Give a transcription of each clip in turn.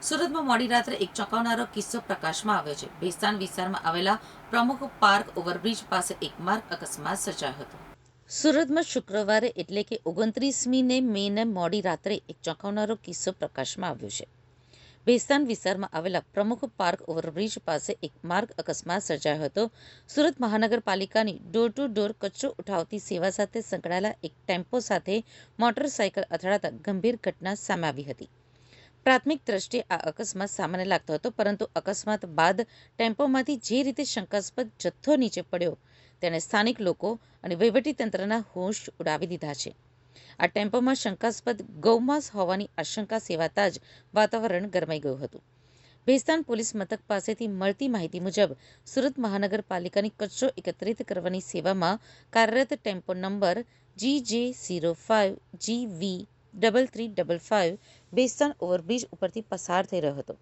સુરતમાં મોડી રાત્રે એક ચોંકાવનારો કિસ્સો પ્રકાશમાં આવ્યો છે. ભેસ્તાન વિસ્તારમાં આવેલા પ્રમુખ પાર્ક ઓવરબ્રિજ પાસે એક માર્ગ અકસ્માત સર્જાયો હતો. સુરતમાં શુક્રવારે એટલે કે 29મી મેને મોડી રાત્રે એક ચોંકાવનારો કિસ્સો પ્રકાશમાં આવ્યો છે. ભેસ્તાન વિસ્તારમાં આવેલા પ્રમુખ પાર્ક ઓવરબ્રિજ પાસે એક માર્ગ અકસ્માત સર્જાયો હતો. સુરત મહાનગરપાલિકાની ડોર ટુ ડોર કચરો ઉઠાવતી સેવા સાથે સંકળાયેલા એક ટેમ્પો સાથે મોટરસાયકલ અથડાતા ગંભીર ઘટના સામે આવી હતી. પ્રાથમિક દ્રષ્ટિએ આ અકસ્માત સામાન્ય લાગતો હતો, પરંતુ અકસ્માત બાદ ટેમ્પોમાંથી જે રીતે શંકાસ્પદ જથ્થો નીચે પડ્યો તેણે સ્થાનિક લોકો અને વહીવટીતંત્રના હોશ ઉડાવી દીધા છે. આ ટેમ્પોમાં શંકાસ્પદ ગૌમાંસ હોવાની આશંકા સેવાતા જ વાતાવરણ ગરમાઈ ગયું હતું. ભેસ્તાન પોલીસ મથક પાસેથી મળતી માહિતી મુજબ સુરત મહાનગરપાલિકાની કચરો એકત્રિત કરવાની સેવામાં કાર્યરત tempo number GJ05GV3355 Bhestan overbridge ઉપરથી પસાર થઈ રહ્યો હતો.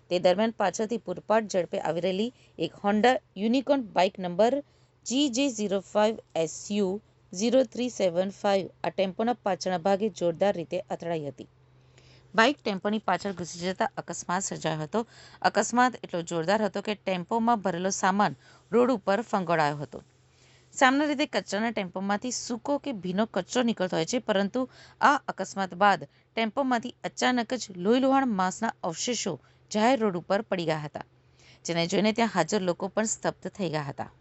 તે દરમિયાન પાછળથી પૂરપાટ ઝડપે આવી રહેલી એક Honda unicorn bike number GJ05SU0375 આ ટેમ્પોના પાછળના ભાગે જોરદાર રીતે અથડાઈ હતી. બાઇક ટેમ્પોની પાછળ ઘૂસી જતા અકસ્માત સર્જાયો હતો. અકસ્માત એટલો જોરદાર હતો કે ટેમ્પોમાં ભરેલો સામાન રોડ ઉપર ફંગોળાયો હતો. સામાન્ય રીતે કચરાના ટેમ્પોમાંથી સૂકો કે ભીનો કચરો નીકળતો હોય છે, પરંતુ આ અકસ્માત બાદ ટેમ્પોમાંથી અચાનક જ લોહીલુહાણ માંસના અવશેષો જાહેર રોડ ઉપર પડી ગયા હતા, જેને જોઈને ત્યાં હાજર લોકો પણ સ્તબ્ધ થઈ ગયા હતા.